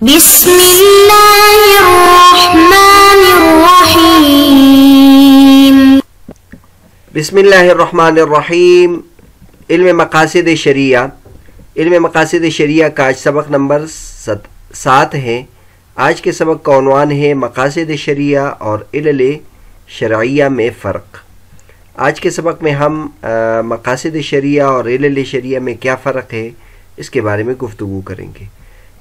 بسم اللہ الرحمن الرحیم۔ بسم اللہ الرحمن الرحیم۔ علم مقاصد شریعہ، علم مقاصد شریعہ کا آج سبق نمبر 7 ہے۔ آج کے سبق کا عنوان ہے مقاصد شریعہ اور علل شرعیہ میں فرق۔ آج کے سبق میں ہم مقاصد شریعہ اور علل شریعہ میں کیا فرق ہے اس کے بارے میں گفتگو کریں گے۔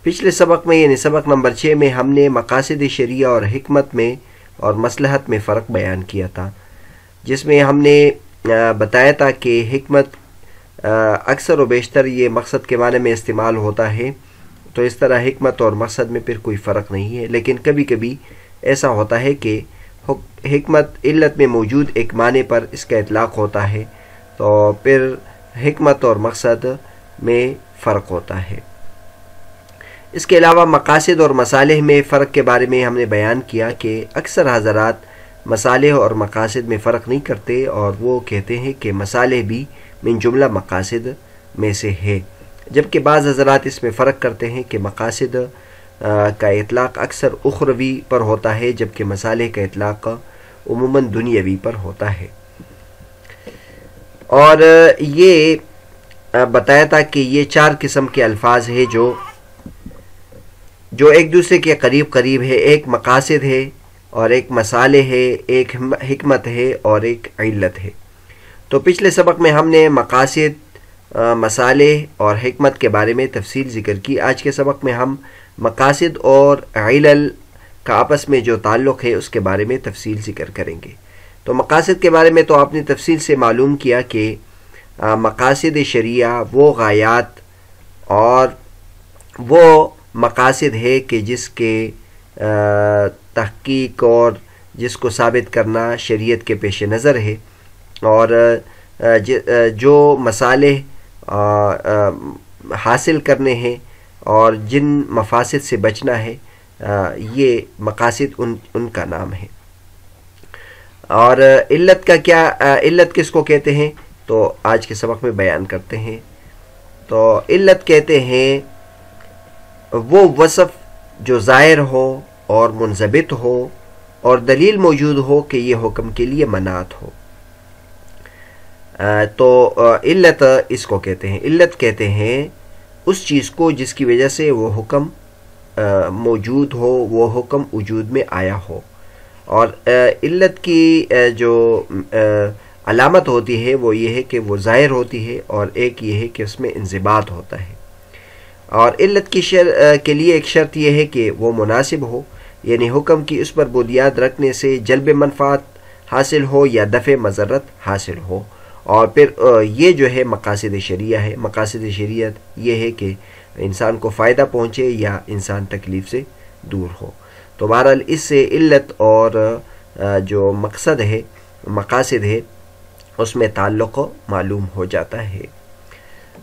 پچھلے سبق میں یعنی سبق نمبر 6 میں ہم نے مقاصد شریعہ اور حکمت میں اور مصلحت میں فرق بیان کیا تھا، جس میں ہم نے بتایا تھا کہ حکمت اکثر و بیشتر یہ مقصد کے معنی میں استعمال ہوتا ہے، تو اس طرح حکمت اور مقصد میں پھر کوئی فرق نہیں ہے، لیکن کبھی کبھی ایسا ہوتا ہے کہ حکمت علت میں موجود ایک معنی پر اس کا اطلاق ہوتا ہے، تو پھر حکمت اور مقصد میں فرق ہوتا ہے۔ اس کے علاوہ مقاصد اور مصالح میں فرق کے بارے میں ہم نے بیان کیا کہ اکثر حضرات مصالح اور مقاصد میں فرق نہیں کرتے، اور وہ کہتے ہیں کہ مصالح بھی من جملہ مقاصد میں سے ہے، جبکہ بعض حضرات اس میں فرق کرتے ہیں کہ مقاصد کا اطلاق اکثر اخروی پر ہوتا ہے، جبکہ مصالح کا اطلاق عموماً دنیاوی پر ہوتا ہے۔ اور یہ بتایا تھا کہ یہ 4 قسم کے الفاظ ہیں جو ایک دوسرے کے قریب قریب ہے، ایک مقاصد ہے اور ایک مصالح ہے، ایک حکمت ہے اور ایک علت ہے۔ تو پچھلے سبق میں ہم نے مقاصد، مصالح اور حکمت کے بارے میں تفصیل ذکر کی۔ آج کے سبق میں ہم مقاصد اور علل کا آپس میں جو تعلق ہے اس کے بارے میں تفصیل ذکر کریں گے۔ تو مقاصد کے بارے میں تو آپ نے تفصیل سے معلوم کیا کہ مقاصد شریعہ وہ غایات اور وہ مقاصد ہے کہ جس کے تحقیق اور جس کو ثابت کرنا شریعت کے پیش نظر ہے، اور جو مصالح حاصل کرنے ہیں اور جن مفاسد سے بچنا ہے، یہ مقاصد ان کا نام ہے۔ اور علت کا کیا، علت کس کو کہتے ہیں تو آج کے سبق میں بیان کرتے ہیں۔ تو علت کہتے ہیں وہ وصف جو ظاہر ہو اور منضبط ہو اور دلیل موجود ہو کہ یہ حکم کے لیے مناعت ہو، تو علت اس کو کہتے ہیں۔ علت کہتے ہیں اس چیز کو جس کی وجہ سے وہ حکم موجود ہو، وہ حکم وجود میں آیا ہو۔ اور علت کی جو علامت ہوتی ہے وہ یہ ہے کہ وہ ظاہر ہوتی ہے، اور ایک یہ ہے کہ اس میں انضباط ہوتا ہے۔ اور علت کے لیے ایک شرط یہ ہے کہ وہ مناسب ہو، یعنی حکم کی اس پر بنیاد رکھنے سے جلب منفعت حاصل ہو یا دفع مضرت حاصل ہو۔ اور پھر یہ جو ہے مقاصد شریعہ ہے۔ مقاصد شریعت یہ ہے کہ انسان کو فائدہ پہنچے یا انسان تکلیف سے دور ہو۔ تو بہرحال اس سے علت اور جو مقصد ہے، مقاصد ہے، اس میں تعلق معلوم ہو جاتا ہے۔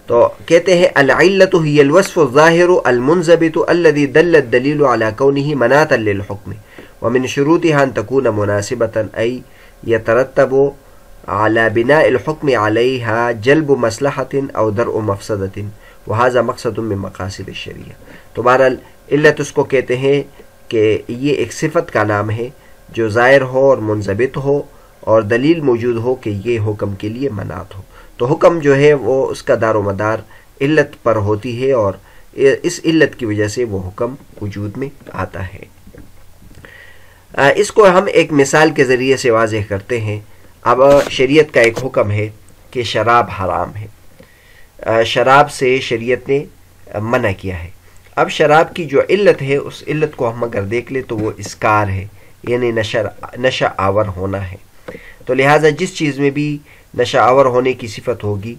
تو کہتے ہیں العلت هي الوصف الظاہر المنضبط الذي دل الدلیل على كونه مناطا للحکم ومن شروطها ان تكون مناسبة أي يترتب على بناء الحكم عليها جلب مصلحة أو درء مفسدة وهذا مقصد من مقاصد الشریعہ۔ تو بہرحال علت اس کو کہتے ہیں کہ یہ ایک صفت کا نام ہے جو ظاہر ہو اور منضبط ہو اور دلیل موجود ہو کہ یہ حکم کے لیے مناعت ہو۔ تو حکم جو ہے وہ اس کا دار و مدار علت پر ہوتی ہے، اور اس علت کی وجہ سے وہ حکم وجود میں آتا ہے۔ اس کو ہم ایک مثال کے ذریعے سے واضح کرتے ہیں۔ اب شریعت کا ایک حکم ہے کہ شراب حرام ہے، شراب سے شریعت نے منع کیا ہے۔ اب شراب کی جو علت ہے اس علت کو ہم اگر دیکھ لیں تو وہ اسکار ہے، یعنی نشہ آور ہونا ہے۔ تو لہٰذا جس چیز میں بھی نشہ آور ہونے کی صفت ہوگی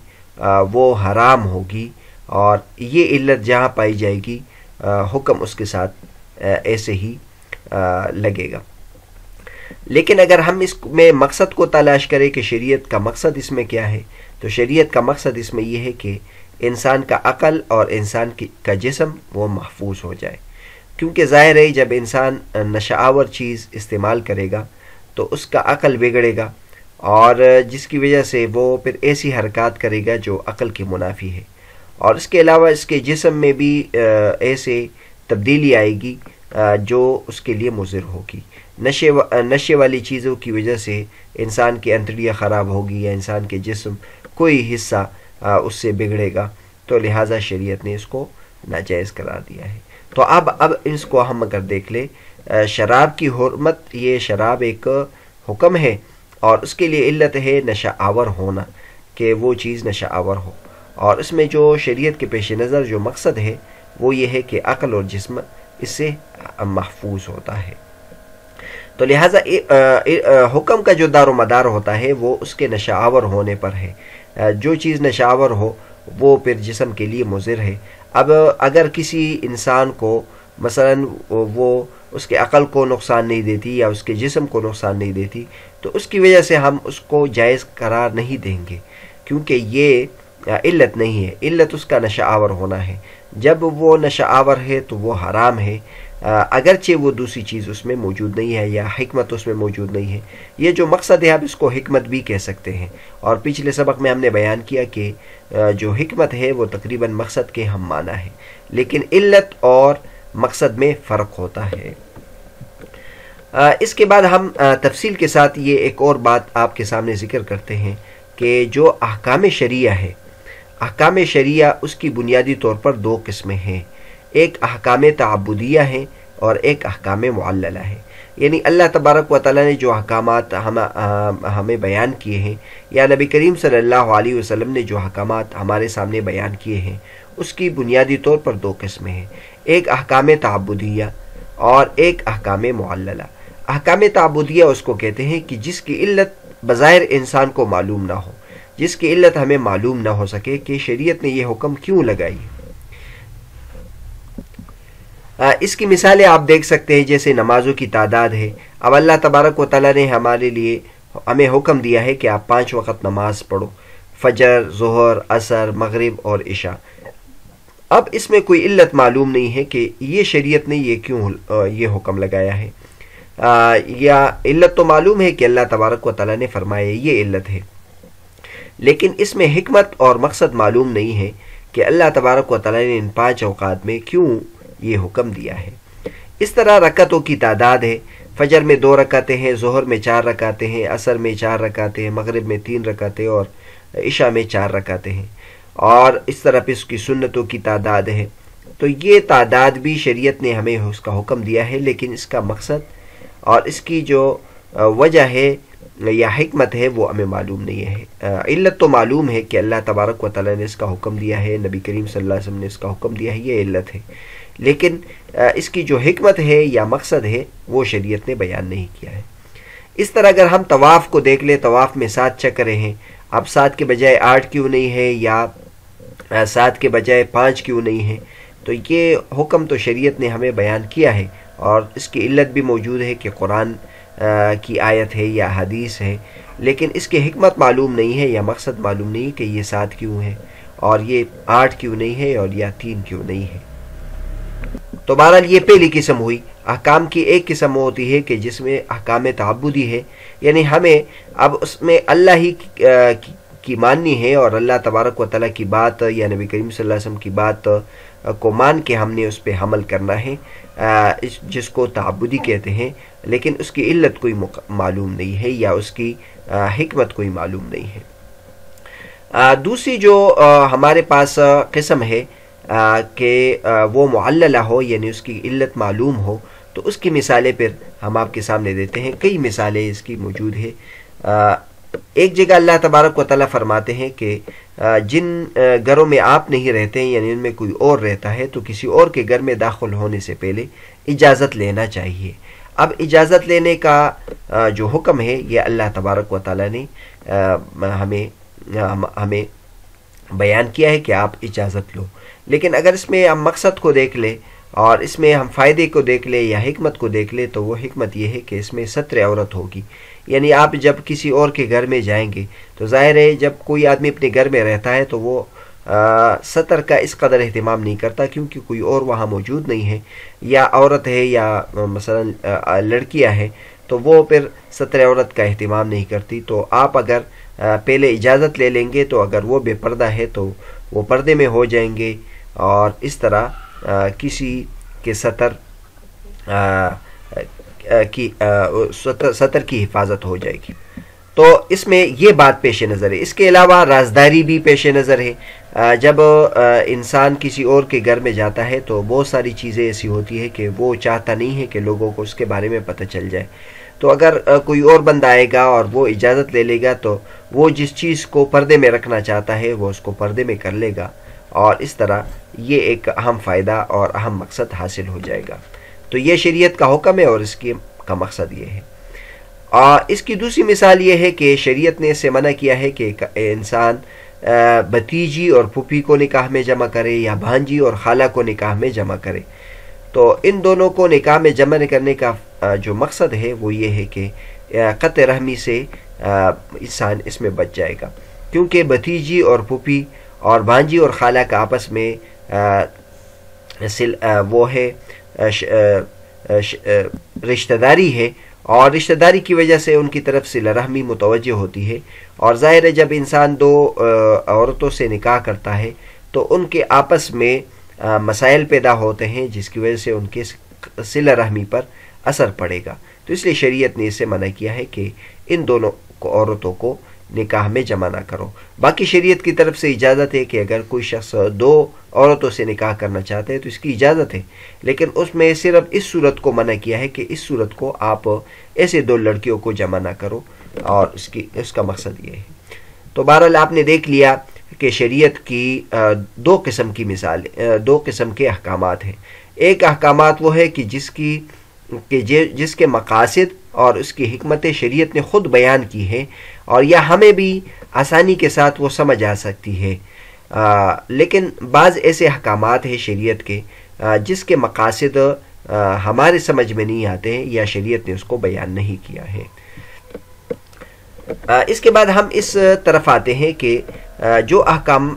وہ حرام ہوگی، اور یہ علت جہاں پائی جائے گی حکم اس کے ساتھ ایسے ہی لگے گا۔ لیکن اگر ہم اس میں مقصد کو تلاش کریں کہ شریعت کا مقصد اس میں کیا ہے، تو شریعت کا مقصد اس میں یہ ہے کہ انسان کا عقل اور انسان کا جسم وہ محفوظ ہو جائے، کیونکہ ظاہر ہے جب انسان نشہ آور چیز استعمال کرے گا تو اس کا عقل بگڑے گا، اور جس کی وجہ سے وہ پھر ایسی حرکات کرے گا جو عقل کے منافی ہے، اور اس کے علاوہ اس کے جسم میں بھی ایسے تبدیلی آئے گی جو اس کے لیے مضر ہوگی۔ نشے والی چیزوں کی وجہ سے انسان کی انتڑیاں خراب ہوگی یا انسان کے جسم کوئی حصہ اس سے بگڑے گا، تو لہٰذا شریعت نے اس کو ناجائز قرار دیا ہے۔ تو اب اس کو ہم اگر دیکھ لیں، شراب کی حرمت، یہ شراب ایک حکم ہے اور اس کے لیے علت ہے نشہ آور ہونا، کہ وہ چیز نشہ آور ہو، اور اس میں جو شریعت کے پیش نظر جو مقصد ہے وہ یہ ہے کہ عقل اور جسم اس سے محفوظ ہوتا ہے۔ تو لہٰذا حکم کا جو دار و مدار ہوتا ہے وہ اس کے نشہ آور ہونے پر ہے۔ جو چیز نشہ آور ہو وہ پھر جسم کے لیے مضر ہے۔ اب اگر کسی انسان کو مثلا وہ اس کے عقل کو نقصان نہیں دیتی یا اس کے جسم کو نقصان نہیں دیتی، تو اس کی وجہ سے ہم اس کو جائز قرار نہیں دیں گے، کیونکہ یہ علت نہیں ہے، علت اس کا نشہ آور ہونا ہے۔ جب وہ نشہ آور ہے تو وہ حرام ہے، اگرچہ وہ دوسری چیز اس میں موجود نہیں ہے یا حکمت اس میں موجود نہیں ہے۔ یہ جو مقصد ہے آپ اس کو حکمت بھی کہہ سکتے ہیں، اور پچھلے سبق میں ہم نے بیان کیا کہ جو حکمت ہے وہ تقریباً مقصد کے ہم معنی ہے، لیکن علت اور مقصد میں فرق ہوتا ہے۔ اس کے بعد ہم تفصیل کے ساتھ یہ ایک اور بات آپ کے سامنے ذکر کرتے ہیں کہ جو احکام شریعہ ہے، احکام شریعہ اس کی بنیادی طور پر دو قسمیں ہیں، ایک احکام تعبدیہ ہیں اور ایک احکام معللہ ہے۔ یعنی اللہ تبارک و تعالیٰ نے جو احکامات ہمیں بیان کیے ہیں، یا نبی کریم صلی اللہ علیہ وسلم نے جو احکامات ہمارے سامنے بیان کیے ہیں، اس کی بنیادی طور پر دو قسمیں ہیں، ایک احکام تعبدیہ اور ایک احکام معللہ۔ احکام تعبدیہ اس کو کہتے ہیں کہ جس کی علت بظاہر انسان کو معلوم نہ ہو، جس کی علت ہمیں معلوم نہ ہو سکے کہ شریعت نے یہ حکم کیوں لگائی۔ اس کی مثالیں آپ دیکھ سکتے ہیں، جیسے نمازوں کی تعداد ہے۔ اب اللہ تبارک و تعالیٰ نے ہمیں حکم دیا ہے کہ آپ 5 وقت نماز پڑھو، فجر، ظہر، عصر، مغرب اور عشاء۔ اب اس میں کوئی علت معلوم نہیں ہے کہ یہ شریعت نے یہ کیوں یہ حکم لگایا ہے، یا علت تو معلوم ہے کہ اللہ تبارک و تعالیٰ نے فرمایا یہ علت ہے، لیکن اس میں حکمت اور مقصد معلوم نہیں ہے کہ اللہ تبارک و تعالیٰ نے ان 5 اوقات میں کیوں یہ حکم دیا ہے۔ اس طرح رکعتوں کی تعداد ہے، فجر میں 2 رکعتیں ہیں، ظہر میں 4 رکعتیں ہیں، عصر میں 4 رکعتیں ہیں، مغرب میں 3 رکعتیں اور عشاء میں 4 رکعتیں ہیں، اور اس طرح پہ اس کی سنتوں کی تعداد ہے۔ تو یہ تعداد بھی شریعت نے ہمیں اس کا حکم دیا ہے، لیکن اس کا مقصد اور اس کی جو وجہ ہے یا حکمت ہے وہ ہمیں معلوم نہیں ہے۔ علت تو معلوم ہے کہ اللہ تبارک و تعالیٰ نے اس کا حکم دیا ہے، نبی کریم صلی اللہ علیہ وسلم نے اس کا حکم دیا ہے، یہ علت ہے، لیکن اس کی جو حکمت ہے یا مقصد ہے وہ شریعت نے بیان نہیں کیا ہے۔ اس طرح اگر ہم طواف کو دیکھ لیں، طواف میں 7 چکریں ہیں، اب 7 کے بجائے 8 کیوں نہیں ہے، یا 7 کے بجائے 5 کیوں نہیں ہے، تو یہ حکم تو شریعت نے ہمیں بیان کیا ہے، اور اس کی علت بھی موجود ہے کہ قرآن کی آیت ہے یا حدیث ہے، لیکن اس کی حکمت معلوم نہیں ہے یا مقصد معلوم نہیں کہ یہ 7 کیوں ہے اور یہ 8 کیوں نہیں ہے اور یا 3 کیوں نہیں ہے۔ تو بہرحال یہ پہلی قسم ہوئی۔ احکام کی ایک قسم ہوتی ہے کہ جس میں احکام تعبدی ہے، یعنی ہمیں اب اس میں اللہ ہی کی ماننی ہے اور اللہ تبارک و تعالیٰ کی بات یا نبی کریم صلی اللہ علیہ وسلم کی بات کو مان کے ہم نے اس پہ عمل کرنا ہے، جس کو تعبدی کہتے ہیں، لیکن اس کی علت کوئی معلوم نہیں ہے یا اس کی حکمت کوئی معلوم نہیں ہے۔ دوسری جو ہمارے پاس قسم ہے کہ وہ معللہ ہو، یعنی اس کی علت معلوم ہو، تو اس کی مثالیں پھر ہم آپ کے سامنے دیتے ہیں۔ کئی مثالیں اس کی موجود ہے۔ ایک جگہ اللہ تبارک و تعالیٰ فرماتے ہیں کہ جن گھروں میں آپ نہیں رہتے ہیں، یعنی ان میں کوئی اور رہتا ہے، تو کسی اور کے گھر میں داخل ہونے سے پہلے اجازت لینا چاہیے۔ اب اجازت لینے کا جو حکم ہے یہ اللہ تبارک و تعالیٰ نے ہمیں بیان کیا ہے کہ آپ اجازت لو، لیکن اگر اس میں ہم مقصد کو دیکھ لیں اور اس میں ہم فائدے کو دیکھ لیں یا حکمت کو دیکھ لیں، تو وہ حکمت یہ ہے کہ اس میں ستر عورت ہوگی، یعنی آپ جب کسی اور کے گھر میں جائیں گے تو ظاہر ہے جب کوئی آدمی اپنے گھر میں رہتا ہے تو وہ ستر کا اس قدر اہتمام نہیں کرتا، کیونکہ کوئی اور وہاں موجود نہیں ہے، یا عورت ہے یا مثلا لڑکیاں ہیں، تو وہ پھر ستر عورت کا اہتمام نہیں کرتی۔ تو آپ اگر پہلے اجازت لے لیں گے تو اگر وہ بے پردہ ہے تو وہ پردے میں ہو جائیں گے، اور اس طرح کسی کہ سطر کی حفاظت ہو جائے گی. تو اس میں یہ بات پیش نظر ہے. اس کے علاوہ رازداری بھی پیش نظر ہے. جب انسان کسی اور کے گھر میں جاتا ہے تو بہت ساری چیزیں ایسی ہوتی ہے کہ وہ چاہتا نہیں ہے کہ لوگوں کو اس کے بارے میں پتہ چل جائے. تو اگر کوئی اور بندہ آئے گا اور وہ اجازت لے لے گا تو وہ جس چیز کو پردے میں رکھنا چاہتا ہے وہ اس کو پردے میں کر لے گا، اور اس طرح یہ ایک اہم فائدہ اور اہم مقصد حاصل ہو جائے گا. تو یہ شریعت کا حکم ہے اور اس کا مقصد یہ ہے. اس کی دوسری مثال یہ ہے کہ شریعت نے اسے منع کیا ہے کہ انسان بھتیجی اور پھوپھی کو نکاح میں جمع کرے یا بھانجی اور خالہ کو نکاح میں جمع کرے. تو ان دونوں کو نکاح میں جمع کرنے کا جو مقصد ہے وہ یہ ہے کہ قطع رحمی سے انسان اس میں بچ جائے گا، کیونکہ بھتیجی اور پھوپھی اور بھانجی اور خالہ کا آپس میں وہ ہے رشتہ داری ہے، اور رشتہ داری کی وجہ سے ان کی طرف صلہ رحمی متوجہ ہوتی ہے. اور ظاہر ہے جب انسان دو عورتوں سے نکاح کرتا ہے تو ان کے آپس میں مسائل پیدا ہوتے ہیں جس کی وجہ سے ان کے صلہ رحمی پر اثر پڑے گا. تو اس لیے شریعت نے اسے منع کیا ہے کہ ان دونوں عورتوں کو نکاح میں جمع نہ کرو. باقی شریعت کی طرف سے اجازت ہے کہ اگر کوئی شخص دو عورتوں سے نکاح کرنا چاہتے ہیں تو اس کی اجازت ہے، لیکن اس میں صرف اس صورت کو منع کیا ہے کہ اس صورت کو آپ ایسے دو لڑکیوں کو جمع نہ کرو، اور اس کا مقصد یہ ہے. تو بہرحال آپ نے دیکھ لیا کہ شریعت کی دو قسم کے احکامات ہیں. ایک احکامات وہ ہے کہ جس کے مقاصد اور اس کی حکمت شریعت نے خود بیان کی ہے، اور یا ہمیں بھی آسانی کے ساتھ وہ سمجھ آ سکتی ہے. لیکن بعض ایسے احکامات ہیں شریعت کے جس کے مقاصد ہمارے سمجھ میں نہیں آتے ہیں یا شریعت نے اس کو بیان نہیں کیا ہے. اس کے بعد ہم اس طرف آتے ہیں کہ جو احکام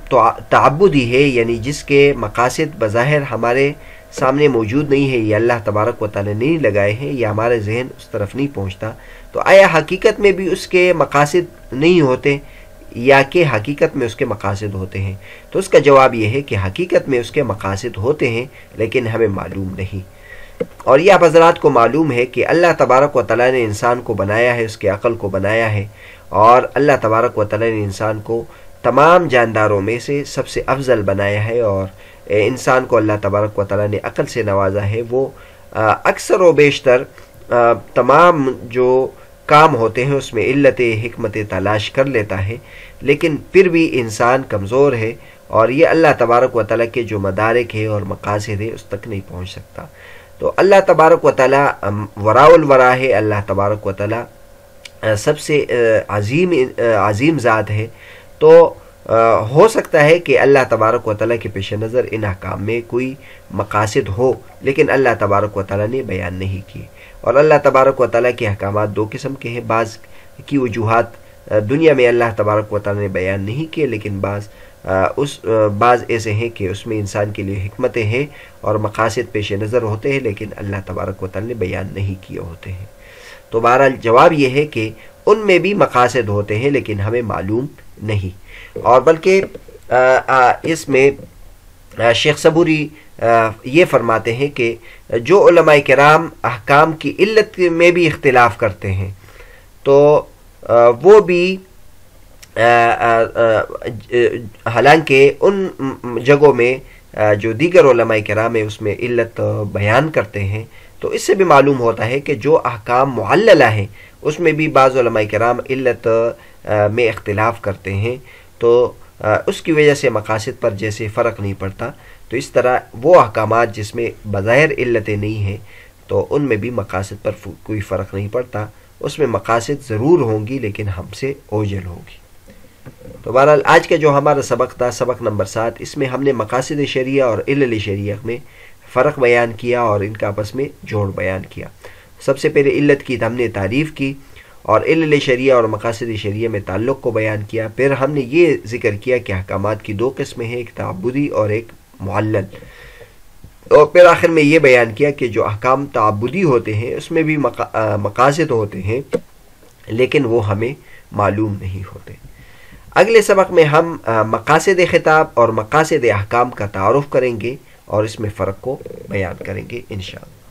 تعبدی ہے، یعنی جس کے مقاصد بظاہر ہمارے سامنے موجود نہیں ہے یا اللہ تبارک و تعالی نے نہیں لگائے ہیں یا ہمارے ذہن اس طرف نہیں پہنچتا، تو آیا حقیقت میں بھی اس کے مقاصد نہیں ہوتے یا کہ حقیقت میں اس کے مقاصد ہوتے ہیں؟ تو اس کا جواب یہ ہے کہ حقیقت میں اس کے مقاصد ہوتے ہیں لیکن ہمیں معلوم نہیں. اور یہ آپ حضرات کو معلوم ہے کہ اللہ تبارک و تعالی نے انسان کو بنایا ہے، اس کے عقل کو بنایا ہے، اور اللہ تبارک و تعالی نے انسان کو تمام جانداروں میں سے سب سے افضل بنایا ہے، اور انسان کو اللہ تبارک و تعالی نے عقل سے نوازا ہے. وہ اکثر و بیشتر تمام جو کام ہوتے ہیں اس میں علت حکمت تلاش کر لیتا ہے، لیکن پھر بھی انسان کمزور ہے، اور یہ اللہ تبارک و تعالی کے جو مدارک ہے اور مقاصد ہے اس تک نہیں پہنچ سکتا. تو اللہ تبارک و تعالی وراء الورا ہے. اللہ تبارک و تعالی سب سے عظیم ذات ہے. تو ہو سکتا ہے کہ اللہ تبارک و تعالی کے پیش نظر ان احکام میں کوئی مقاصد ہو، لیکن اللہ تبارک و تعالی نے بیان نہیں کیے. اور اللہ تبارک و تعالی کے احکامات دو قسم کے ہیں. بعض کی وجوہات دنیا میں اللہ تبارک و تعالی نے بیان نہیں کیے، لیکن بعض ایسے ہیں کہ اس میں انسان کے لیے حکمتیں ہیں اور مقاصد پیش نظر ہوتے ہیں، لیکن اللہ تبارک و تعالی نے بیان نہیں کیے ہوتے ہیں. تو بہرحال جواب یہ ہے کہ ان میں بھی مقاصد ہوتے ہیں لیکن ہمیں معلوم نہیں. اور بلکہ اس میں شیخ صبوری یہ فرماتے ہیں کہ جو علماء کرام احکام کی علت میں بھی اختلاف کرتے ہیں تو وہ بھی حالانکہ ان جگہوں میں جو دیگر علماء کرام ہیں اس میں علت بیان کرتے ہیں، تو اس سے بھی معلوم ہوتا ہے کہ جو احکام معللہ ہیں اس میں بھی بعض علماء کرام علت میں اختلاف کرتے ہیں. تو اس کی وجہ سے مقاصد پر جیسے فرق نہیں پڑتا، تو اس طرح وہ احکامات جس میں بظاہر علتیں نہیں ہیں تو ان میں بھی مقاصد پر کوئی فرق نہیں پڑتا. اس میں مقاصد ضرور ہوں گی لیکن ہم سے اوجل ہوگی. تو بہرحال آج کا جو ہمارا سبق تھا، سبق نمبر 7، اس میں ہم نے مقاصد شریعہ اور علل شریعہ میں فرق بیان کیا اور ان کا آپس میں جوڑ بیان کیا. سب سے پہلے علت کی ہم نے تعریف کی اور علل شریعہ اور مقاصد شریعہ میں تعلق کو بیان کیا. پھر ہم نے یہ ذکر کیا کہ احکامات کی دو قسمیں ہیں، ایک تعبدی اور ایک معلل. اور پھر آخر میں یہ بیان کیا کہ جو احکام تعبدی ہوتے ہیں اس میں بھی مقاصد ہوتے ہیں لیکن وہ ہمیں معلوم نہیں ہوتے. اگلے سبق میں ہم مقاصد خطاب اور مقاصد احکام کا تعارف کریں گے اور اس میں فرق کو بیان کریں گے انشاءاللہ.